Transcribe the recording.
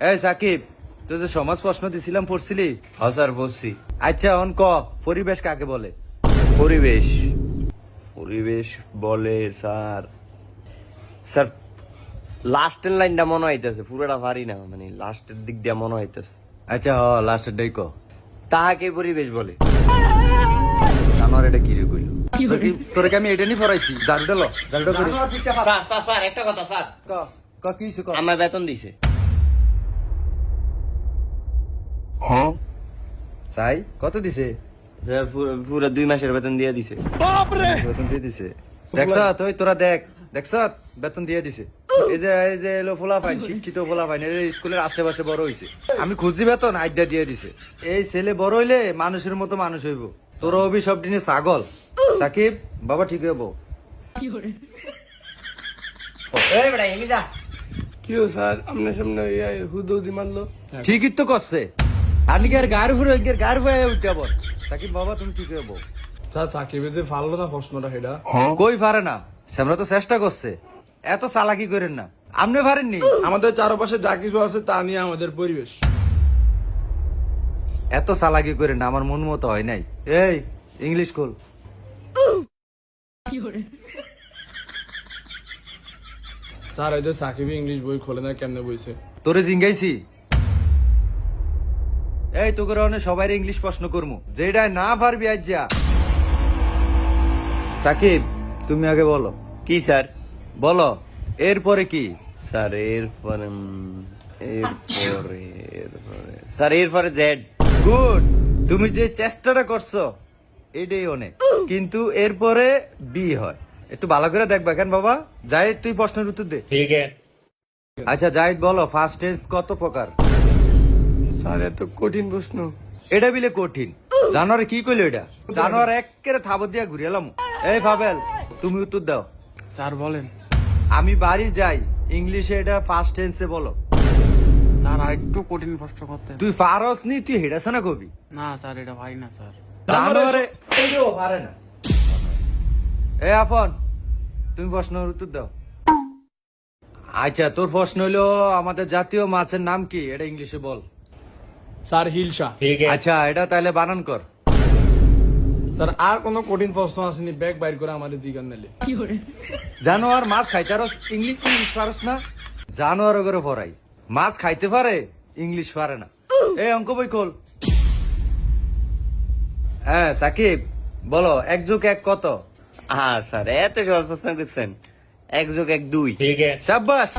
এই সাকিব, তুই যে সমাজ প্রশ্ন দিছিলাম পড়ছিলি? হ্যাঁ স্যার বলছি। আচ্ছা অন ক, পরিবেশ কাকে বলে? পরিবেশ পরিবেশ বলে স্যার স্যার লাস্টের লাইনটা মনে হইতেছে, পুরোটা পারি না, মানে লাস্টের দিক দিয়ে মনে হইতেছে। আচ্ছা লাস্টের ডাই ক। তাহাকে পরিবেশ বলে। আমার এটা কি রে কইল? তোরে কি আমি এটা নি পড়াইছি? দারুটা ল, দারুটা করি। স্যার স্যার স্যার একটা কথা স্যার, ক ক কি হইছে ক? আমার বেতন দিছে। চাই কত দিছে? স্যার পুরো 2 মাসের বেতন দিয়ে দিছে। বেতন দিয়ে দিছে? দেখছ তুই, তোরা দেখছ বেতন দিয়ে দিছে। এই যে এলো ফোলাফাইন, শিক্ষিত ফোলাফাইন, এর স্কুলের আশেপাশে বড় হইছে। আমি খুঁজি বেতন আইডা দিয়ে দিছে। এই ছেলে বড় হইলে মানুষের মতো মানুষ হইব। তোর অভি সব দিনে ছাগল। সাকিব বাবা ঠিক হইব। এই বেটা এমি যা। কি স্যার আপনার সামনে হুদি মারলো? ঠিকই তো করছে। আপনি কি আর গায়ের ফুয়ে উঠতে বল। সাকিব বাবা তুমি ঠিক হইব। স্যার সাকিবে যে ফাললো না প্রশ্নটা সেটা কই পারে না, আমরা তো চেষ্টা করছে। এত চালাকি করেন না, আপনি পারেননি। আমাদের চারপাশে যা কিছু আছে তা নিয়ে আমাদের পরিবেশ। এত চালাকি করেন না, আমার মন মতো হয় নাই। এই ইংলিশ খোল। স্যার এই যে সাকিবে ইংলিশ বই খোলে না, কেমনে বইছে? তোরে জিঙ্গাইছি। এই তোকে অনেক সবাই ইংলিশ প্রশ্ন করমু, যেটা না পারবি আজ যা। সাকিব তুমি আগে বলো। কি স্যার? বলো এরপরে কি? স্যার এরপরে স্যার এরপরে জেড। গুড, তুমি যে চেষ্টাটা করছো এটাই অনেক, কিন্তু এরপরে বি হয়। একটু ভালো করে দেখবা কেন বাবা। জাহিদ তুই প্রশ্নের উত্তর দে। ঠিক আছে আচ্ছা জাহিদ বলো, ফার্স্ট টেন্স কত প্রকার? স্যার এত কঠিন প্রশ্ন। এটা বিলে কঠিন। জানোয়ারে কি কইলো এটা? জানোয়ার একেবারে থাবর দিয়া ঘুরে এলাম। এই পাবেল তুমি উত্তর দাও। স্যার বলেন। আমি বাড়ি যাই, ইংলিশে এটা ফার্স্ট টেন্সে বলো। স্যার আরেকটু কঠিন প্রশ্ন করতে। তুই পারস নি, তুই হেডাছ না কবি। না স্যার এটা ভাই না স্যার। জানোয়ারে এটাও পারে না। এ আফন তুমি প্রশ্নের উত্তর দাও। আচ্ছা তোর প্রশ্ন হইলো আমাদের জাতীয় মাছের নাম কি, এটা ইংলিশে বল। স্যার হিলসা। আচ্ছা এটা তাহলে বানান কর। স্যার আর কোনো কঠিন প্রশ্ন আসেনি, ব্যাগ বাইর করে আমাদের জিগান নিলে। জানোয়ার মাছ খাইতারস, ইংলিশ পারস না? জানোয়ার করে পড়াই, মাছ খাইতে পারে ইংলিশ পারে না। এই অঙ্ক বই খোল। হ্যাঁ সাকিব বলো 1+1 কত? হ্যাঁ স্যার এত সহজ প্রশ্ন করছেন। 1+1 2। সাব্বাস।